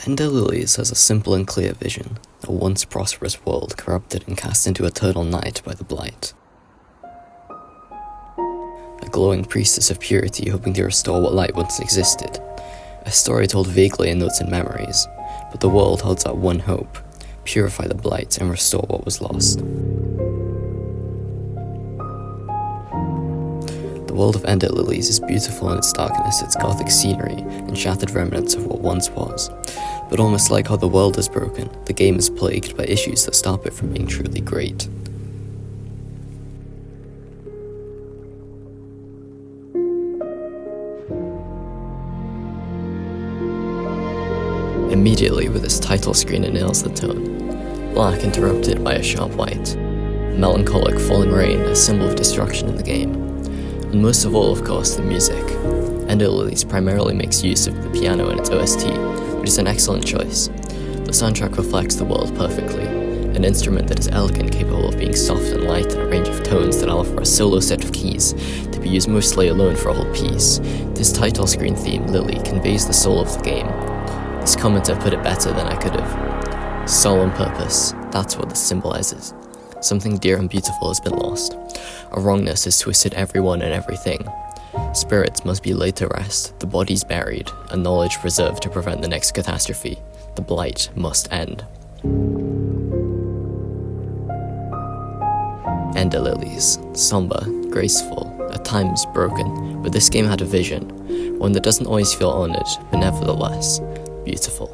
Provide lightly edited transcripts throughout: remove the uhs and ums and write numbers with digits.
Ender Lilies has a simple and clear vision, a once prosperous world corrupted and cast into eternal night by the Blight. A glowing priestess of purity hoping to restore what light once existed, a story told vaguely in notes and memories, but the world holds out one hope: purify the Blight and restore what was lost. The world of Ender Lilies is beautiful in its darkness, its gothic scenery, and shattered remnants of what once was. But almost like how the world is broken, the game is plagued by issues that stop it from being truly great. Immediately, with its title screen, it nails the tone. Black interrupted by a sharp white. Melancholic falling rain, a symbol of destruction in the game. And most of all, of course, the music. Ender Lilies primarily makes use of the piano in its OST, which is an excellent choice. The soundtrack reflects the world perfectly, an instrument that is elegant, capable of being soft and light in a range of tones that allow for a solo set of keys, to be used mostly alone for a whole piece. This title screen theme, Lily, conveys the soul of the game. This commenter put it better than I could have. Soul and purpose, that's what this symbolizes. Something dear and beautiful has been lost. A wrongness has twisted everyone and everything. Spirits must be laid to rest, the bodies buried, and knowledge preserved to prevent the next catastrophe. The Blight must end. Ender Lilies, somber, graceful, at times broken, but this game had a vision, one that doesn't always feel honored, but nevertheless, beautiful.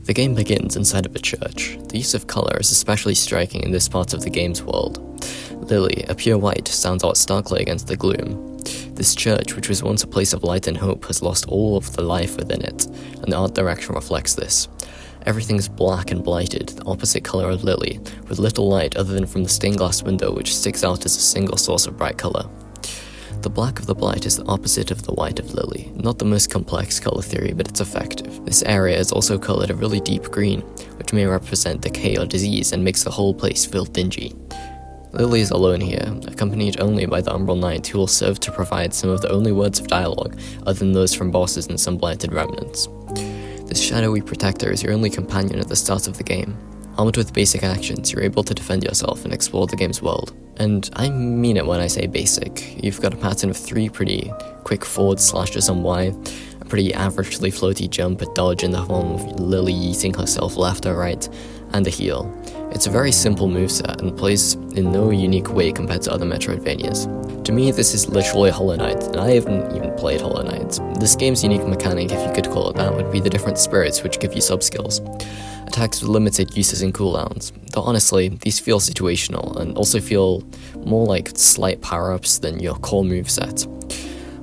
The game begins inside of a church. The use of color is especially striking in this part of the game's world. Lily, a pure white, stands out starkly against the gloom. This church, which was once a place of light and hope, has lost all of the life within it, and the art direction reflects this. Everything is black and blighted, the opposite color of Lily, with little light other than from the stained glass window which sticks out as a single source of bright color. The black of the Blight is the opposite of the white of Lily. Not the most complex color theory, but it's effective. This area is also colored a really deep green, which may represent decay or disease and makes the whole place feel dingy. Lily is alone here, accompanied only by the Umbral Knight, who will serve to provide some of the only words of dialogue, other than those from bosses and some blighted remnants. This shadowy protector is your only companion at the start of the game. Armed with basic actions, you're able to defend yourself and explore the game's world. And I mean it when I say basic. You've got a pattern of 3 pretty quick forward slashes on Y, a pretty averagely floaty jump, a dodge in the form of Lily yeeting herself left or right, and a heal. It's a very simple moveset and plays in no unique way compared to other Metroidvanias. To me, this is literally Hollow Knight, and I haven't even played Hollow Knight. This game's unique mechanic, if you could call it that, would be the different spirits which give you sub-skills. Attacks with limited uses and cooldowns, though honestly, these feel situational and also feel more like slight power-ups than your core moveset.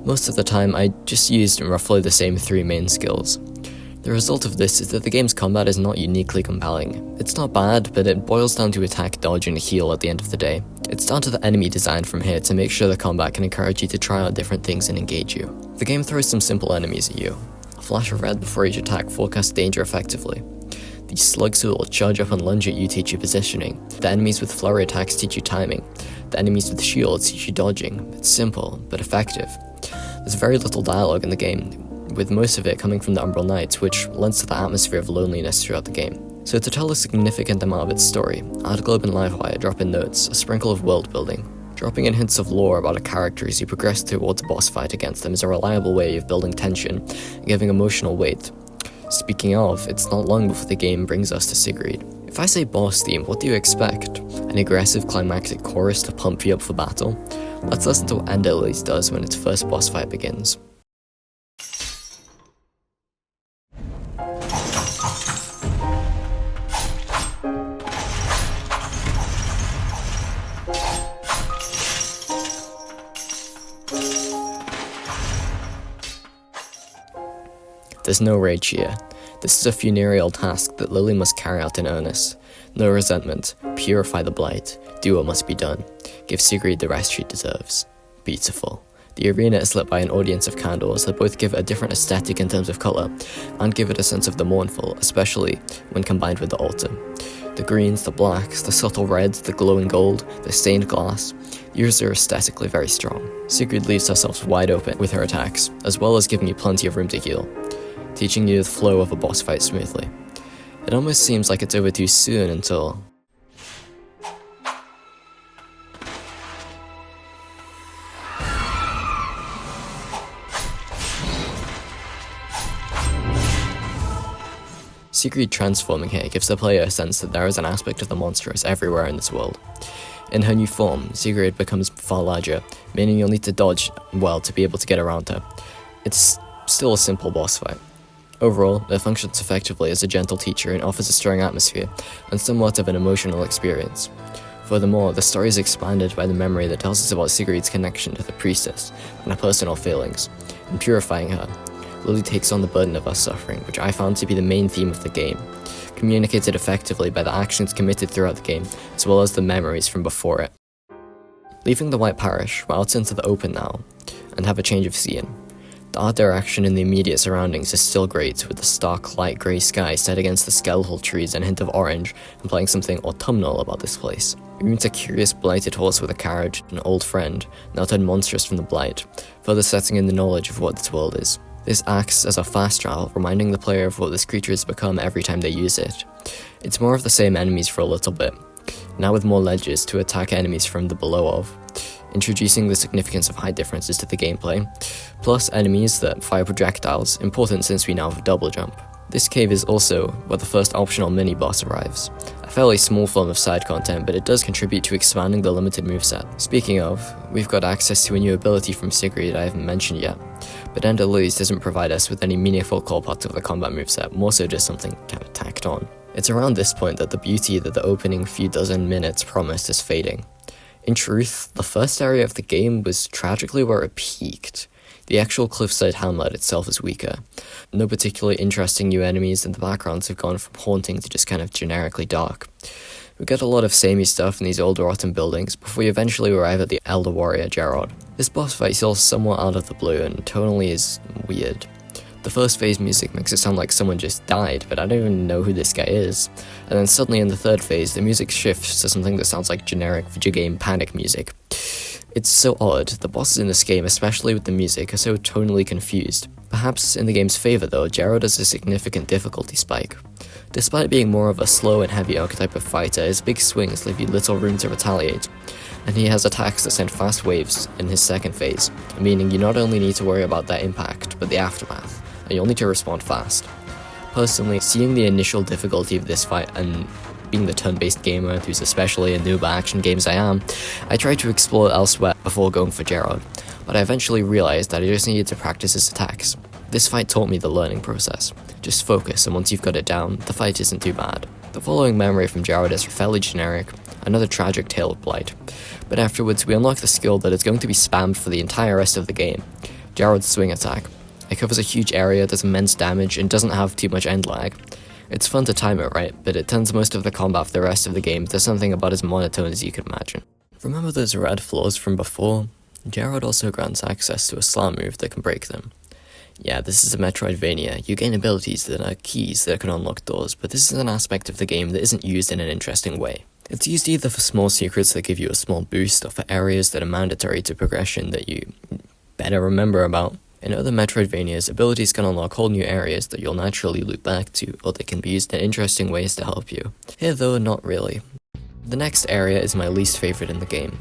Most of the time, I just used roughly the same 3 main skills. The result of this is that the game's combat is not uniquely compelling. It's not bad, but it boils down to attack, dodge, and heal at the end of the day. It's down to the enemy design from here to make sure the combat can encourage you to try out different things and engage you. The game throws some simple enemies at you. A flash of red before each attack forecasts danger effectively. These slugs who will charge up and lunge at you teach you positioning. The enemies with flurry attacks teach you timing. The enemies with shields teach you dodging. It's simple, but effective. There's very little dialogue in the game, with most of it coming from the Umbral Knights, which lends to the atmosphere of loneliness throughout the game. So to tell a significant amount of its story, AdGlobe and Livewire drop in notes, a sprinkle of world building. Dropping in hints of lore about a character as you progress towards a boss fight against them is a reliable way of building tension and giving emotional weight. Speaking of, it's not long before the game brings us to Sigrid. If I say boss theme, what do you expect? An aggressive climactic chorus to pump you up for battle? Let's listen to what Ender Lilies does when its first boss fight begins. There's no rage here. This is a funereal task that Lily must carry out in earnest. No resentment. Purify the Blight. Do what must be done. Give Sigrid the rest she deserves. Beautiful. The arena is lit by an audience of candles that both give it a different aesthetic in terms of colour, and give it a sense of the mournful, especially when combined with the altar. The greens, the blacks, the subtle reds, the glowing gold, the stained glass. Yours are aesthetically very strong. Sigrid leaves herself wide open with her attacks, as well as giving you plenty of room to heal, teaching you the flow of a boss fight smoothly. It almost seems like it's over too soon until... Sigrid transforming here gives the player a sense that there is an aspect of the monstrous everywhere in this world. In her new form, Sigrid becomes far larger, meaning you'll need to dodge well to be able to get around her. It's still a simple boss fight. Overall, it functions effectively as a gentle teacher and offers a stirring atmosphere, and somewhat of an emotional experience. Furthermore, the story is expanded by the memory that tells us about Sigrid's connection to the priestess and her personal feelings. In purifying her, Lily takes on the burden of her suffering, which I found to be the main theme of the game, communicated effectively by the actions committed throughout the game, as well as the memories from before it. Leaving the White Parish, we're out into the open now, and have a change of scene. The art direction in the immediate surroundings is still great, with the stark light grey sky set against the skeletal trees and a hint of orange, implying something autumnal about this place. We meet a curious blighted horse with a carriage, an old friend, now turned monstrous from the blight, further setting in the knowledge of what this world is. This acts as a fast travel, reminding the player of what this creature has become every time they use it. It's more of the same enemies for a little bit, now with more ledges to attack enemies from the below of, introducing the significance of height differences to the gameplay, plus enemies that fire projectiles, important since we now have a double jump. This cave is also where the first optional mini-boss arrives. A fairly small form of side content, but it does contribute to expanding the limited moveset. Speaking of, we've got access to a new ability from Sigrid I haven't mentioned yet, but Lilies doesn't provide us with any meaningful core parts of the combat moveset, more so just something kind of tacked on. It's around this point that the beauty that the opening few dozen minutes promised is fading. In truth, the first area of the game was tragically where it peaked. The actual cliffside hamlet itself is weaker. No particularly interesting new enemies, and the backgrounds have gone from haunting to just kind of generically dark. We get a lot of samey stuff in these old rotten buildings before we eventually arrive at the Elder Warrior Gerard. This boss fight feels somewhat out of the blue and tonally is weird. The first phase music makes it sound like someone just died, but I don't even know who this guy is. And then suddenly in the third phase, the music shifts to something that sounds like generic video game panic music. It's so odd. The bosses in this game, especially with the music, are so tonally confused. Perhaps in the game's favour though, Gerard has a significant difficulty spike. Despite being more of a slow and heavy archetype of fighter, his big swings leave you little room to retaliate, and he has attacks that send fast waves in his second phase, meaning you not only need to worry about their impact, but the aftermath, and you'll need to respond fast. Personally, seeing the initial difficulty of this fight and being the turn-based gamer who's especially a noob at action games I am, I tried to explore elsewhere before going for Gerard, but I eventually realized that I just needed to practice his attacks. This fight taught me the learning process. Just focus, and once you've got it down, the fight isn't too bad. The following memory from Gerard is fairly generic, another tragic tale of blight, but afterwards we unlock the skill that is going to be spammed for the entire rest of the game, Gerard's swing attack. It covers a huge area, does immense damage, and doesn't have too much end lag. It's fun to time it right, but it turns most of the combat for the rest of the game to something about as monotone as you could imagine. Remember those red floors from before? Gerard also grants access to a slam move that can break them. Yeah, this is a Metroidvania. You gain abilities that are keys that can unlock doors, but this is an aspect of the game that isn't used in an interesting way. It's used either for small secrets that give you a small boost, or for areas that are mandatory to progression that you better remember about. In other Metroidvanias, abilities can unlock whole new areas that you'll naturally loop back to, or they can be used in interesting ways to help you. Here though, not really. The next area is my least favourite in the game.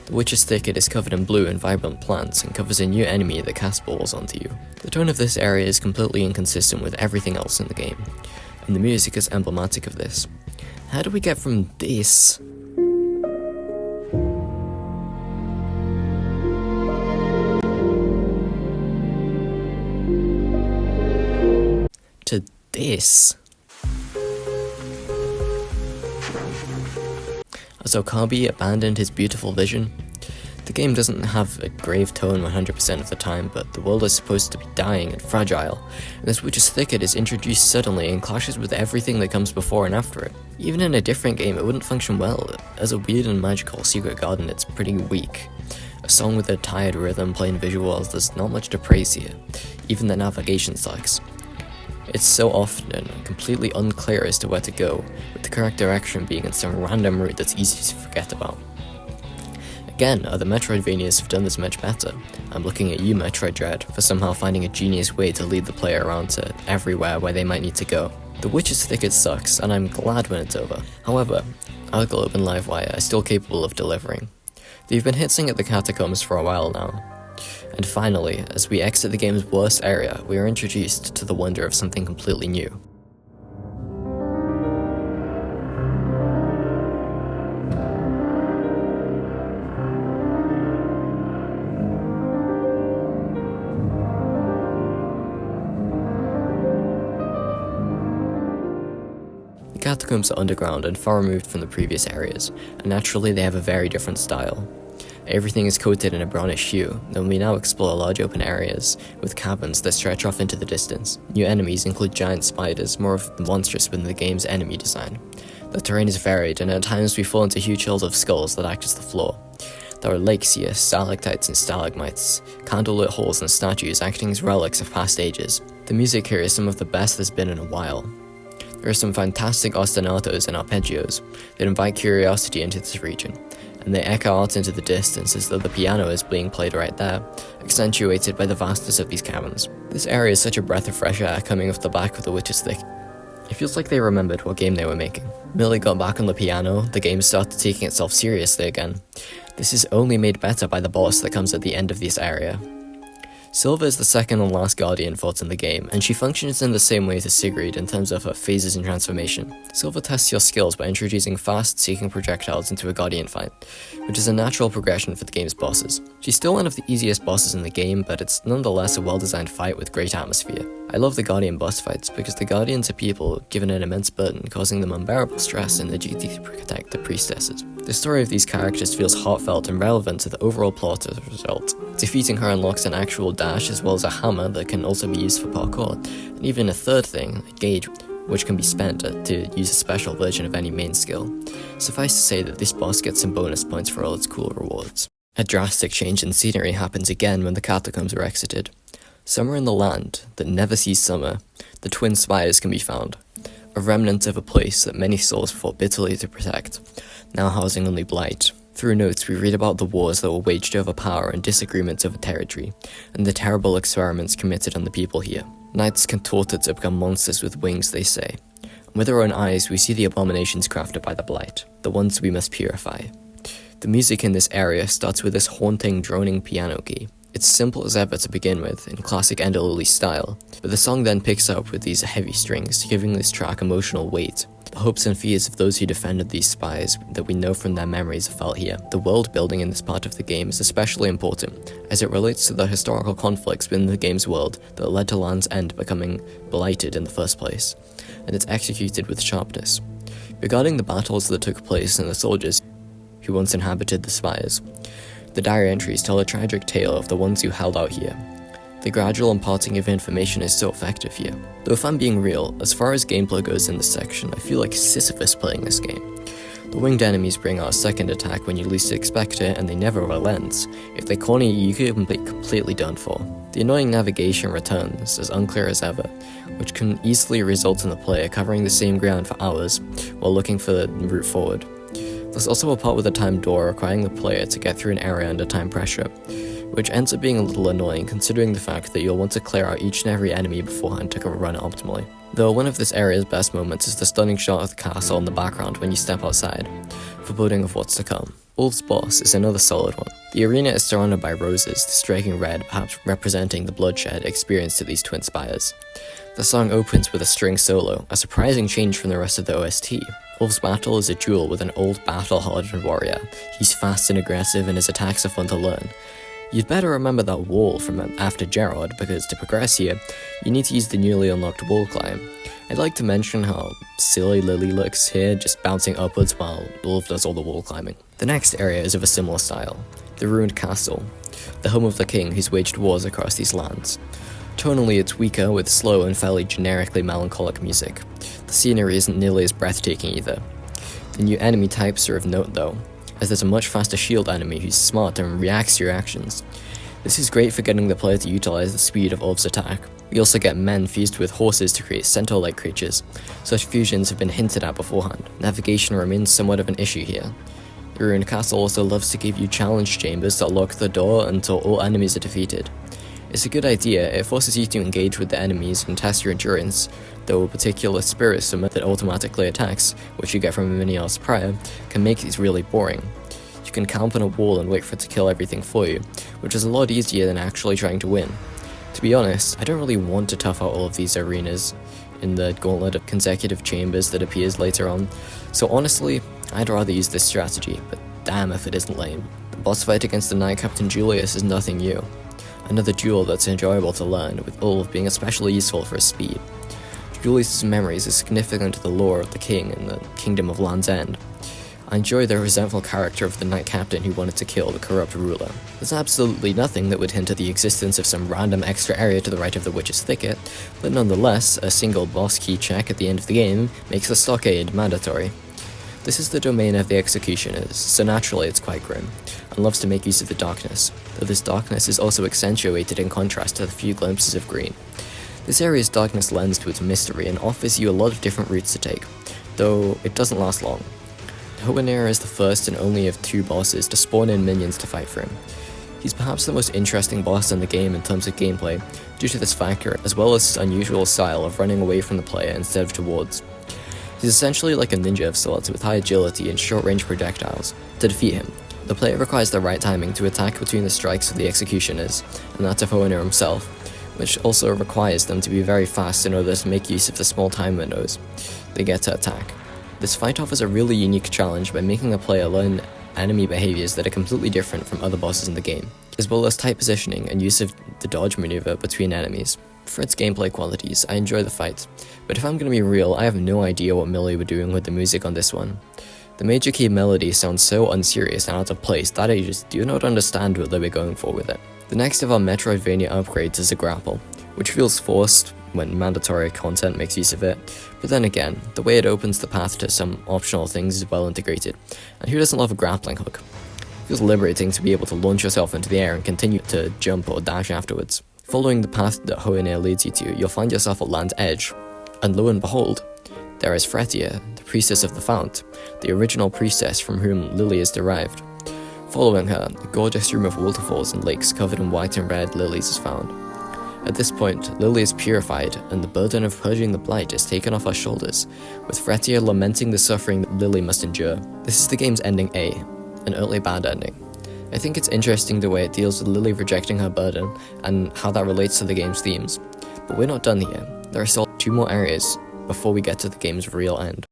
The Witch's Thicket is covered in blue and vibrant plants and covers a new enemy that casts balls onto you. The tone of this area is completely inconsistent with everything else in the game, and the music is emblematic of this. How do we get from this to this? As Okabe abandoned his beautiful vision, the game doesn't have a grave tone 100% of the time, but the world is supposed to be dying and fragile, and this Witch's Thicket is introduced suddenly and clashes with everything that comes before and after it. Even in a different game, it wouldn't function well. As a weird and magical secret garden, it's pretty weak. A song with a tired rhythm, plain visuals, there's not much to praise here. Even the navigation sucks. It's so often completely unclear as to where to go, with the correct direction being in some random route that's easy to forget about. Again, other Metroidvanias have done this much better. I'm looking at you, Metroid Dread, for somehow finding a genius way to lead the player around to everywhere where they might need to go. The Witch's Thicket sucks, and I'm glad when it's over. However, our Globe and Livewire are still capable of delivering. They've been hitting at the catacombs for a while now. And finally, as we exit the game's worst area, we are introduced to the wonder of something completely new. The catacombs are underground and far removed from the previous areas, and naturally they have a very different style. Everything is coated in a brownish hue, and we now explore large open areas, with caverns that stretch off into the distance. New enemies include giant spiders, more of the monstrous within the game's enemy design. The terrain is varied, and at times we fall into huge hills of skulls that act as the floor. There are lakes here, stalactites and stalagmites, candlelit halls and statues acting as relics of past ages. The music here is some of the best there's been in a while. There are some fantastic ostinatos and arpeggios that invite curiosity into this region, and they echo out into the distance as though the piano is being played right there, accentuated by the vastness of these caverns. This area is such a breath of fresh air coming off the back of the Witch's Thicket. It feels like they remembered what game they were making. Millie got back on the piano, the game started taking itself seriously again. This is only made better by the boss that comes at the end of this area. Silva is the second and last Guardian fought in the game, and she functions in the same way as Sigrid in terms of her phases and transformation. Silva tests your skills by introducing fast-seeking projectiles into a Guardian fight, which is a natural progression for the game's bosses. She's still one of the easiest bosses in the game, but it's nonetheless a well-designed fight with great atmosphere. I love the Guardian boss fights because the Guardians are people given an immense burden, causing them unbearable stress and the duty to protect the priestesses. The story of these characters feels heartfelt and relevant to the overall plot as a result. Defeating her unlocks an actual dash as well as a hammer that can also be used for parkour, and even a third thing, a gauge, which can be spent to use a special version of any main skill. Suffice to say that this boss gets some bonus points for all its cool rewards. A drastic change in scenery happens again when the catacombs are exited. Somewhere in the land that never sees summer, the twin spires can be found, a remnant of a place that many souls fought bitterly to protect, now housing only blight. Through notes, we read about the wars that were waged over power and disagreements over territory, and the terrible experiments committed on the people here. Knights contorted to become monsters with wings, they say. And with our own eyes, we see the abominations crafted by the blight, the ones we must purify. The music in this area starts with this haunting, droning piano key. It's simple as ever to begin with, in classic Lilies style, but the song then picks up with these heavy strings, giving this track emotional weight. The hopes and fears of those who defended these spies that we know from their memories are felt here. The world building in this part of the game is especially important, as it relates to the historical conflicts within the game's world that led to Land's End becoming blighted in the first place, and it's executed with sharpness. Regarding the battles that took place and the soldiers who once inhabited the spires, the diary entries tell a tragic tale of the ones who held out here. The gradual imparting of information is so effective here. Though if I'm being real, as far as gameplay goes in this section, I feel like Sisyphus playing this game. The winged enemies bring out a second attack when you least expect it, and they never relent. If they corner you, you can be completely done for. The annoying navigation returns, as unclear as ever, which can easily result in the player covering the same ground for hours while looking for the route forward. There's also a part with a timed door requiring the player to get through an area under time pressure, which ends up being a little annoying considering the fact that you'll want to clear out each and every enemy beforehand to run it optimally. Though one of this area's best moments is the stunning shot of the castle in the background when you step outside, foreboding of what's to come. Ulf's boss is another solid one. The arena is surrounded by roses, the striking red perhaps representing the bloodshed experienced at these twin spires. The song opens with a string solo, a surprising change from the rest of the OST. Ulf's battle is a duel with an old battle-hardened warrior. He's fast and aggressive and his attacks are fun to learn. You'd better remember that wall from after Gerard, because to progress here, you need to use the newly unlocked wall climb. I'd like to mention how silly Lily looks here, just bouncing upwards while Ulf does all the wall climbing. The next area is of a similar style, the ruined castle, the home of the king who's waged wars across these lands. Tonally it's weaker with slow and fairly generically melancholic music. The scenery isn't nearly as breathtaking either. The new enemy types are of note though, as there's a much faster shield enemy who's smart and reacts to your actions. This is great for getting the player to utilize the speed of Ulf's attack. We also get men fused with horses to create centaur-like creatures. Such fusions have been hinted at beforehand. Navigation remains somewhat of an issue here. The Ruined Castle also loves to give you challenge chambers that lock the door until all enemies are defeated. It's a good idea, it forces you to engage with the enemies and test your endurance, though a particular spirit summon that automatically attacks, which you get from a mini-boss prior, can make these really boring. You can camp on a wall and wait for it to kill everything for you, which is a lot easier than actually trying to win. To be honest, I don't really want to tough out all of these arenas in the gauntlet of consecutive chambers that appears later on, so honestly, I'd rather use this strategy, but damn if it isn't lame. The boss fight against the Knight Captain Julius is nothing new. Another duel that's enjoyable to learn, with Ulf being especially useful for his speed. Julius' memories are significant to the lore of the king and the kingdom of Land's End. I enjoy the resentful character of the Knight Captain who wanted to kill the corrupt ruler. There's absolutely nothing that would hint at the existence of some random extra area to the right of the Witch's Thicket, but nonetheless, a single boss key check at the end of the game makes the stockade mandatory. This is the domain of the Executioners, so naturally it's quite grim, and loves to make use of the darkness, though this darkness is also accentuated in contrast to the few glimpses of green. This area's darkness lends to its mystery and offers you a lot of different routes to take, though it doesn't last long. Hoenir is the first and only of two bosses to spawn in minions to fight for him. He's perhaps the most interesting boss in the game in terms of gameplay, due to this factor, as well as his unusual style of running away from the player instead of towards. He's essentially like a ninja of sorts with high agility and short-range projectiles. To defeat him, the player requires the right timing to attack between the strikes of the Executioners, and that of Hoenir himself, which also requires them to be very fast in order to make use of the small time windows they get to attack. This fight offers a really unique challenge by making the player learn enemy behaviors that are completely different from other bosses in the game, as well as tight positioning and use of the dodge maneuver between enemies. For its gameplay qualities, I enjoy the fight, but if I'm gonna be real, I have no idea what Millie were doing with the music on this one. The major key melody sounds so unserious and out of place that I just do not understand what they were going for with it. The next of our Metroidvania upgrades is a grapple, which feels forced when mandatory content makes use of it, but then again, the way it opens the path to some optional things is well integrated, and who doesn't love a grappling hook? It feels liberating to be able to launch yourself into the air and continue to jump or dash afterwards. Following the path that Hoenir leads you to, you'll find yourself at Land's Edge, and lo and behold, there is Fretia, the priestess of the fount, the original priestess from whom Lily is derived. Following her, a gorgeous room of waterfalls and lakes covered in white and red lilies is found. At this point, Lily is purified, and the burden of purging the blight is taken off her shoulders, with Fretia lamenting the suffering that Lily must endure. This is the game's ending A, an early bad ending. I think it's interesting the way it deals with Lily rejecting her burden, and how that relates to the game's themes. But we're not done here. There are still 2 more areas before we get to the game's real end.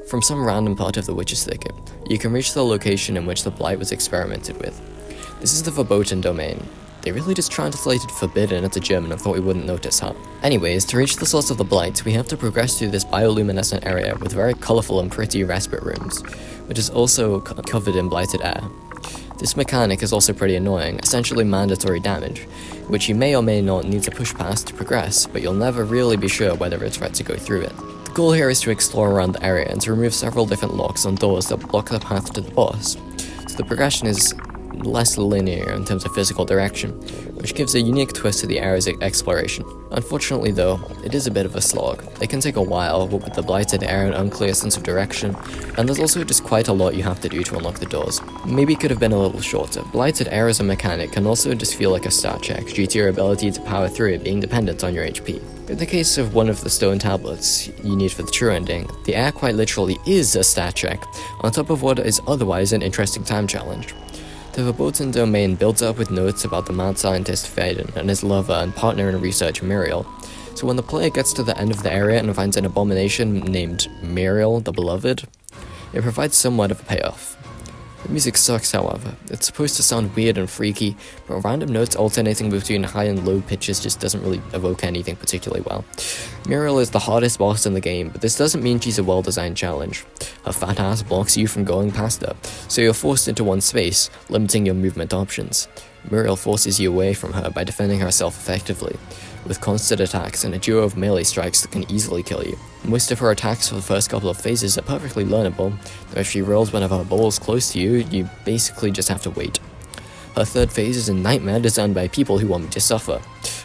From some random part of the Witch's Thicket, you can reach the location in which the blight was experimented with. This is the Verboten domain. They really just translated forbidden into German and thought we wouldn't notice, huh? Anyways, to reach the source of the blight, we have to progress through this bioluminescent area with very colourful and pretty respite rooms, which is also covered in blighted air. This mechanic is also pretty annoying, essentially mandatory damage, which you may or may not need to push past to progress, but you'll never really be sure whether it's right to go through it. The goal here is to explore around the area and to remove several different locks on doors that block the path to the boss, so the progression is less linear in terms of physical direction, which gives a unique twist to the area's exploration. Unfortunately though, it is a bit of a slog. It can take a while, what with the blighted air and unclear sense of direction, and there's also just quite a lot you have to do to unlock the doors. Maybe it could have been a little shorter. Blighted air as a mechanic can also just feel like a stat check, due to your ability to power through it being dependent on your HP. In the case of one of the stone tablets you need for the true ending, the air quite literally is a stat check, on top of what is otherwise an interesting time challenge. The Verboten domain builds up with notes about the mad scientist Faden and his lover and partner in research Muriel, so when the player gets to the end of the area and finds an abomination named Muriel the Beloved, it provides somewhat of a payoff. The music sucks, however. It's supposed to sound weird and freaky, but random notes alternating between high and low pitches just doesn't really evoke anything particularly well. Muriel is the hardest boss in the game, but this doesn't mean she's a well-designed challenge. Her fat ass blocks you from going past her, so you're forced into one space, limiting your movement options. Muriel forces you away from her by defending herself effectively, with constant attacks and a duo of melee strikes that can easily kill you. Most of her attacks for the first couple of phases are perfectly learnable, though if she rolls one of her balls close to you, you basically just have to wait. Her third phase is a nightmare designed by people who want me to suffer.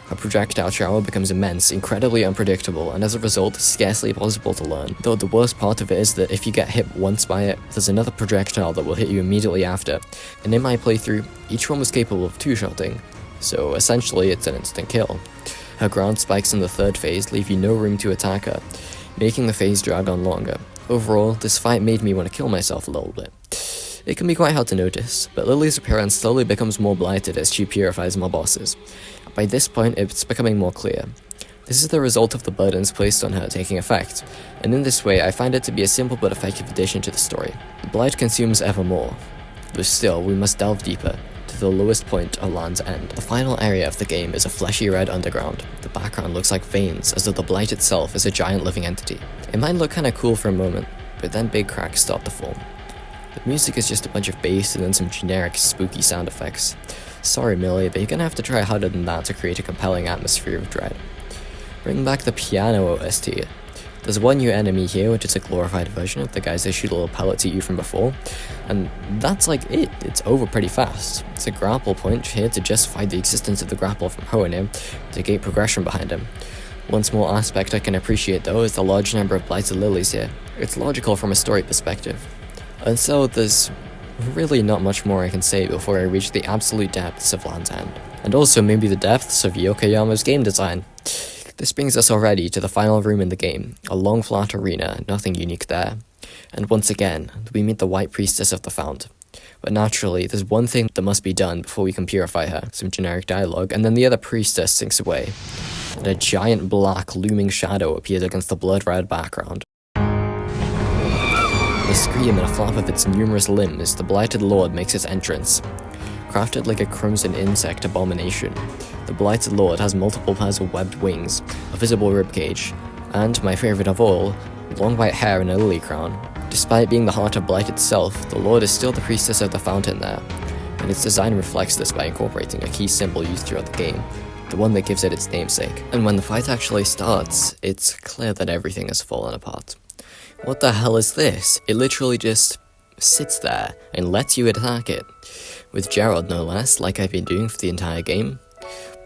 Her projectile shower becomes immense, incredibly unpredictable, and as a result, scarcely possible to learn. Though the worst part of it is that if you get hit once by it, there's another projectile that will hit you immediately after, and in my playthrough, each one was capable of two-shotting, so essentially it's an instant kill. Her ground spikes in the third phase leave you no room to attack her, making the phase drag on longer. Overall, this fight made me want to kill myself a little bit. It can be quite hard to notice, but Lily's appearance slowly becomes more blighted as she purifies more bosses. By this point, it's becoming more clear. This is the result of the burdens placed on her taking effect, and in this way I find it to be a simple but effective addition to the story. The blight consumes ever more, but still we must delve deeper, to the lowest point of Land's End. The final area of the game is a fleshy red underground. The background looks like veins, as though the blight itself is a giant living entity. It might look kinda cool for a moment, but then big cracks start to form. The music is just a bunch of bass and then some generic spooky sound effects. Sorry Millie, but you're gonna have to try harder than that to create a compelling atmosphere of dread. Bring back the piano OST. There's one new enemy here, which is a glorified version of the guys that shoot a little pellets at you from before, and that's like it. It's over pretty fast. It's a grapple point here to justify the existence of the grapple from Hohenheim to gate progression behind him. One small aspect I can appreciate though is the large number of blighted lilies here. It's logical from a story perspective. And so there's really not much more I can say before I reach the absolute depths of Land's End. And also maybe the depths of Yokoyama's game design. This brings us already to the final room in the game, a long flat arena, nothing unique there. And once again, we meet the White Priestess of the Fount. But naturally, there's one thing that must be done before we can purify her, some generic dialogue, and then the other priestess sinks away. And a giant black looming shadow appears against the blood-red background. With a scream and a flap of its numerous limbs, the Blighted Lord makes its entrance. Crafted like a crimson insect abomination, the Blighted Lord has multiple pairs of webbed wings, a visible ribcage, and, my favourite of all, long white hair and a lily crown. Despite being the heart of Blight itself, the Lord is still the priestess of the fountain there, and its design reflects this by incorporating a key symbol used throughout the game, the one that gives it its namesake. And when the fight actually starts, it's clear that everything has fallen apart. What the hell is this? It literally just sits there and lets you attack it. With Gerald no less, like I've been doing for the entire game.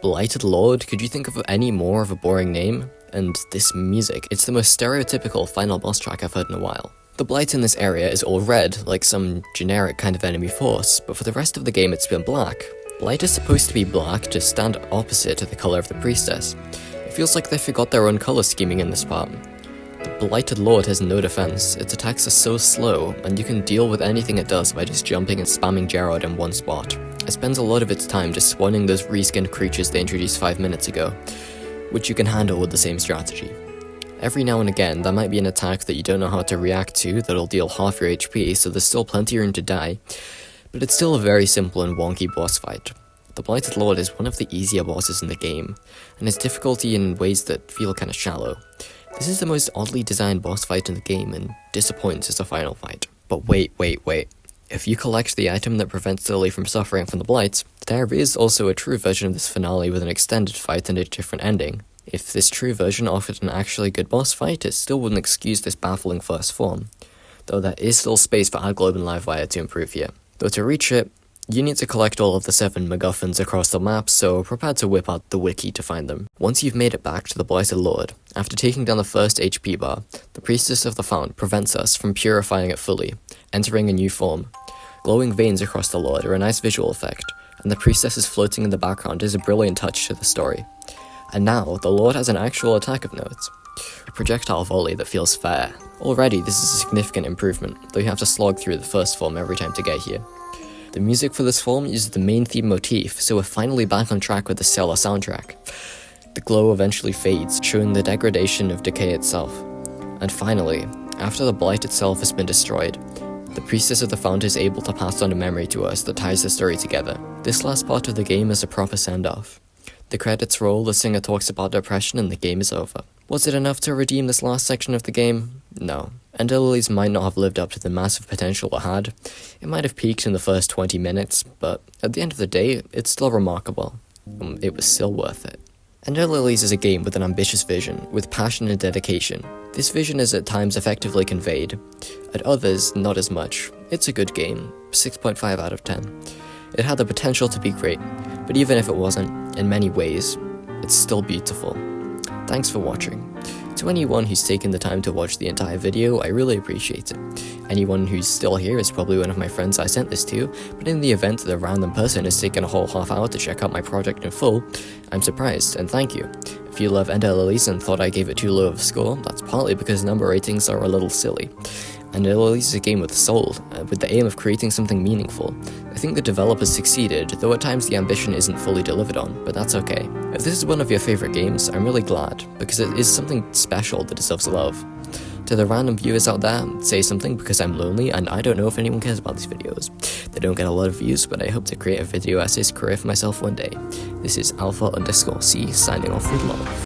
Blighted Lord, could you think of any more of a boring name? And this music, it's the most stereotypical final boss track I've heard in a while. The blight in this area is all red, like some generic kind of enemy force, but for the rest of the game it's been black. Blight is supposed to be black to stand opposite to the colour of the priestess. It feels like they forgot their own colour scheming in this part. The Blighted Lord has no defense, its attacks are so slow, and you can deal with anything it does by just jumping and spamming Gerard in one spot. It spends a lot of its time just swanning those reskinned creatures they introduced 5 minutes ago, which you can handle with the same strategy. Every now and again, there might be an attack that you don't know how to react to that'll deal half your HP, so there's still plenty of room to die, but it's still a very simple and wonky boss fight. The Blighted Lord is one of the easier bosses in the game, and has difficulty in ways that feel kinda shallow. This is the most oddly designed boss fight in the game, and disappoints as a final fight. But wait. If you collect the item that prevents Lily from suffering from the blight, there is also a true version of this finale with an extended fight and a different ending. If this true version offered an actually good boss fight, it still wouldn't excuse this baffling first form, though there is still space for AdGlobe and Livewire to improve here. Though to reach it, you need to collect all of the 7 MacGuffins across the map, so prepare to whip out the wiki to find them. Once you've made it back to the Blighted Lord, after taking down the first HP bar, the Priestess of the Fount prevents us from purifying it fully, entering a new form. Glowing veins across the Lord are a nice visual effect, and the Priestess floating in the background is a brilliant touch to the story. And now, the Lord has an actual attack of note. A projectile volley that feels fair. Already, this is a significant improvement, though you have to slog through the first form every time to get here. The music for this form uses the main theme motif, so we're finally back on track with the stellar soundtrack. The glow eventually fades, showing the degradation of decay itself. And finally, after the blight itself has been destroyed, the Priestess of the Fount is able to pass on a memory to us that ties the story together. This last part of the game is a proper send-off. The credits roll, the singer talks about depression, and the game is over. Was it enough to redeem this last section of the game? No. And Lilies might not have lived up to the massive potential it had. It might have peaked in the first 20 minutes, but at the end of the day, it's still remarkable. It was still worth it. Ender Lilies is a game with an ambitious vision, with passion and dedication. This vision is at times effectively conveyed, at others not as much. It's a good game, 6.5 out of 10. It had the potential to be great, but even if it wasn't, in many ways, it's still beautiful. Thanks for watching. To anyone who's taken the time to watch the entire video, I really appreciate it. Anyone who's still here is probably one of my friends I sent this to, but in the event that a random person has taken a whole half hour to check out my project in full, I'm surprised, and thank you. If you love Lilies and thought I gave it too low of a score, that's partly because number ratings are a little silly. Lilies is a game with soul, with the aim of creating something meaningful. I think the developers succeeded, though at times the ambition isn't fully delivered on, but that's okay. If this is one of your favorite games, I'm really glad, because it is something special that deserves love. To the random viewers out there, say something because I'm lonely and I don't know if anyone cares about these videos. They don't get a lot of views, but I hope to create a video essays career for myself one day. This is Alpha_C signing off with love.